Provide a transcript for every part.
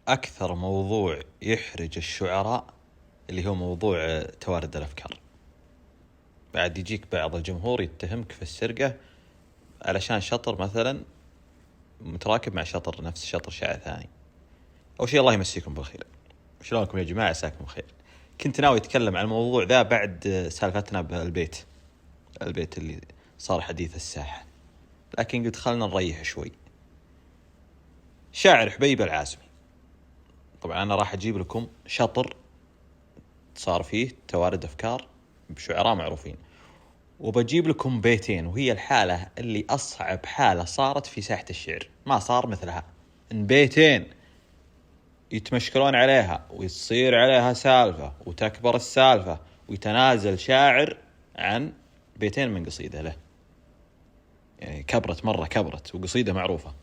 أكثر موضوع يحرج الشعراء اللي هو موضوع توارد الأفكار. بعد يجيك بعض الجمهور يتهمك في السرقة علشان شطر مثلا متراكب مع شطر نفس شطر شاعر ثاني أو شيء. الله يمسيكم بالخير، شلونكم يا جماعة؟ عساكم بخير. كنت ناوي أتكلم عن الموضوع ذا بعد سالفتنا بالبيت اللي صار حديث الساحة، لكن قلت خلنا نريح شوي. شاعر حبيب العازمي، طبعا أنا راح أجيب لكم شطر صار فيه توارد أفكار بشعراء معروفين، وبجيب لكم بيتين وهي الحالة اللي أصعب حالة صارت في ساحة الشعر، ما صار مثلها. إن بيتين يتمشكلون عليها ويصير عليها سالفة وتكبر السالفة ويتنازل شاعر عن بيتين من قصيدة له، يعني كبرت مرة كبرت وقصيدة معروفة،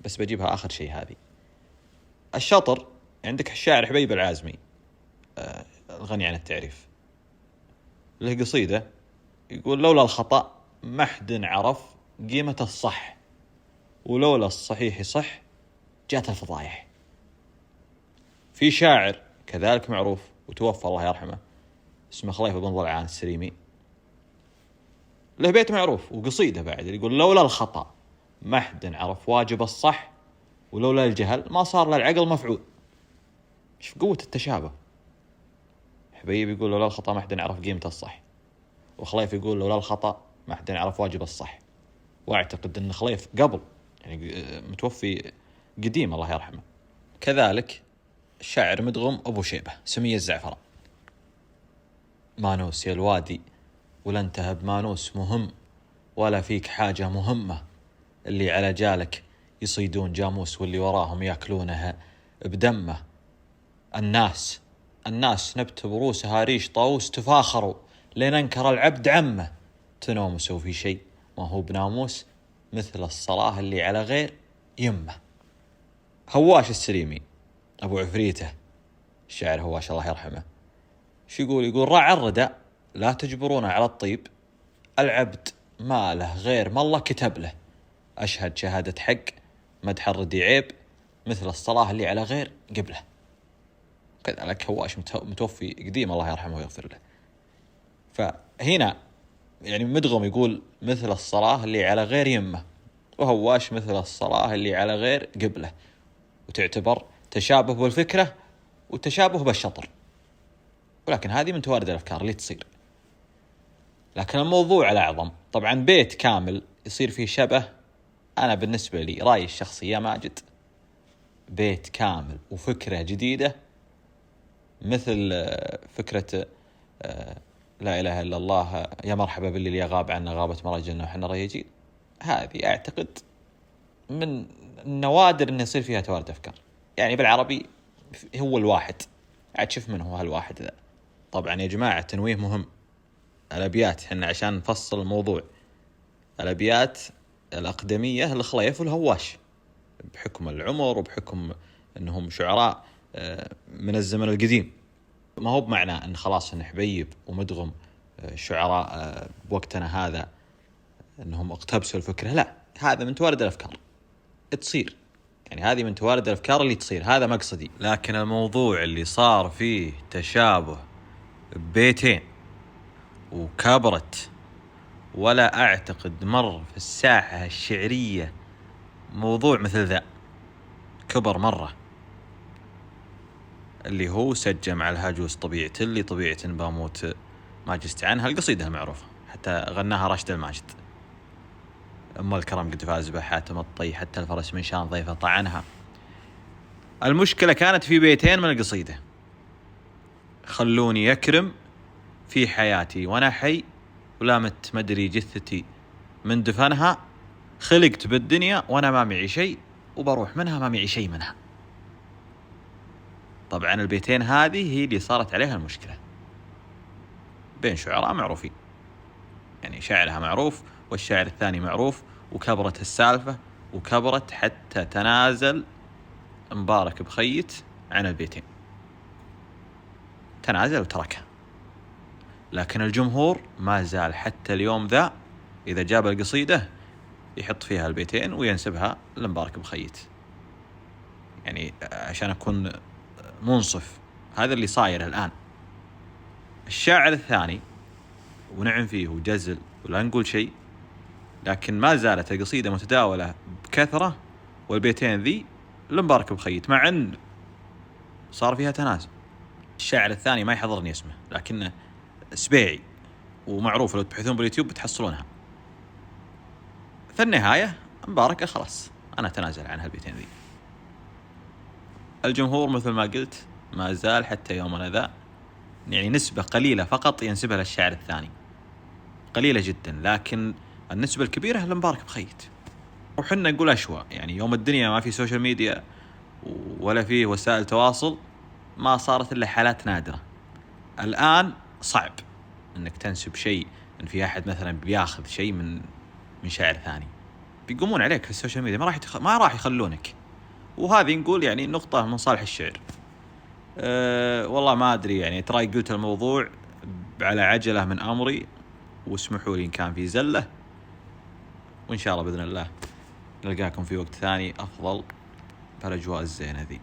بس بجيبها آخر شيء. هذه الشطر عندك الشاعر حبيب العازمي، الغني عن التعريف، له قصيدة يقول: لولا الخطأ ما حد عرف قيمة الصح، ولولا الصحيح صح جات الفضايح. في شاعر كذلك معروف وتوفى الله يرحمه اسمه خليفة بن ضلعان السريمي، له بيت معروف وقصيدة بعد يقول: لولا الخطأ ما حد عرف واجب الصح، ولولا الجهل ما صار للعقل مفعول. شوف قوة التشابه، حبيب يقول لولا الخطأ ما حد عرف قيمة الصح، وخليف يقول لولا الخطأ ما حد عرف واجب الصح. واعتقد ان خليف قبل يعني متوفي قديم الله يرحمه. كذلك الشاعر مدغم ابو شيبة سمية الزعفران، مانوس يا الوادي ولا انتهى بمانوس مهم، ولا فيك حاجة مهمة، اللي على جالك يصيدون جاموس واللي وراهم ياكلونها بدمه. الناس نبت بروسها ريش طاووس، تفاخروا لين انكر العبد عمه، تنومسوا في شيء ما هو بناموس، مثل الصلاة اللي على غير يمه. هواش السريمي ابو عفريته، الشاعر هواش الله يرحمه، شو يقول راع الردى لا تجبرونا على الطيب، العبد ما له غير ما الله كتب له، أشهد شهادة حق مدح الردي عيب، مثل الصلاة اللي على غير قبله. كذلك هواش متوفي قديم الله يرحمه ويغفر له. فهنا يعني مدغم يقول مثل الصلاة اللي على غير يمه، وهواش مثل الصلاة اللي على غير قبله، وتعتبر تشابه بالفكرة وتشابه بالشطر، ولكن هذه من توارد الأفكار اللي تصير. لكن الموضوع الأعظم طبعا بيت كامل يصير فيه شبه. أنا بالنسبة لي رأيي الشخصي يا ماجد، بيت كامل وفكرة جديدة مثل فكرة لا إله إلا الله يا مرحبا باللي يغاب عنا غابة مرى الجنة وحنا ريجين، هذه أعتقد من النوادر أن يصير فيها توارد أفكار. يعني بالعربي هو الواحد، عاد شوف من هو هالواحد ذا. طبعا يا جماعة تنويه مهم، الأبيات حنا عشان نفصل الموضوع، الأبيات الأقدمية لخليف والهواش بحكم العمر وبحكم أنهم شعراء من القديم، ما هو بمعنى أن خلاص أن حبيب ومدغم شعراء بوقتنا هذا أنهم اقتبسوا الفكرة، لا، هذا من توارد الأفكار تصير، يعني هذه من توارد الأفكار اللي تصير، هذا مقصدي. لكن الموضوع اللي صار فيه تشابه بيتين وكبرت، ولا أعتقد مر في الساحة الشعرية موضوع مثل ذا، كبر مرة، اللي هو سجى مع الهاجوس طبيعة اللي طبيعة باموت ما جست عنها، القصيدة المعروفة حتى غناها راشد الماجد. أم الكرم قد فاز بحاتم الطي، حتى الفرس من شان ضيفه طعنها. المشكلة كانت في بيتين من القصيدة: خلوني يكرم في حياتي وانا حي، ولا مت مدري جثتي من دفنها، خلقت بالدنيا وانا ما معي شيء، وبروح منها ما معي شيء منها. طبعا البيتين هذه هي اللي صارت عليها المشكلة بين شعراء معروفين، يعني شاعرها معروف والشاعر الثاني معروف، وكبرت السالفة وكبرت حتى تنازل مبارك بخيت عن البيتين، تنازل وتركها. لكن الجمهور ما زال حتى اليوم ذا إذا جاب القصيدة يحط فيها البيتين وينسبها لمبارك بخيت. يعني عشان أكون منصف، هذا اللي صاير الآن. الشاعر الثاني ونعم فيه وجزل ولا نقول شيء، لكن ما زالت القصيدة متداولة بكثرة، والبيتين ذي لمبارك بخيت، مع أن صار فيها تنازل. الشاعر الثاني ما يحضرني اسمه، لكنه سبيعي ومعروف، لو تبحثون باليوتيوب بتحصلونها. في النهاية مبارك خلاص أنا أتنازل عن هالبيتين ذي. الجمهور مثل ما قلت ما زال حتى يومنا ذا يعني نسبة قليلة فقط ينسبها للشاعر الثاني، قليلة جدا، لكن النسبة الكبيرة لمبارك بخيت. وحنا نقول أشوى، يعني يوم الدنيا ما في سوشيال ميديا ولا فيه وسائل تواصل ما صارت إلا حالات نادرة. الآن صعب أنك تنسب شيء أن في أحد مثلا بياخذ شيء من شاعر ثاني، بيقومون عليك في السوشيال ميديا، ما راح يخلونك. وهذه نقول يعني نقطة من صالح الشعر. والله ما أدري، يعني تراي قلت الموضوع على عجلة من أمري، واسمحوا لي إن كان في زلة، وإن شاء الله بإذن الله نلقاكم في وقت ثاني أفضل بالأجواء الزينة ذي.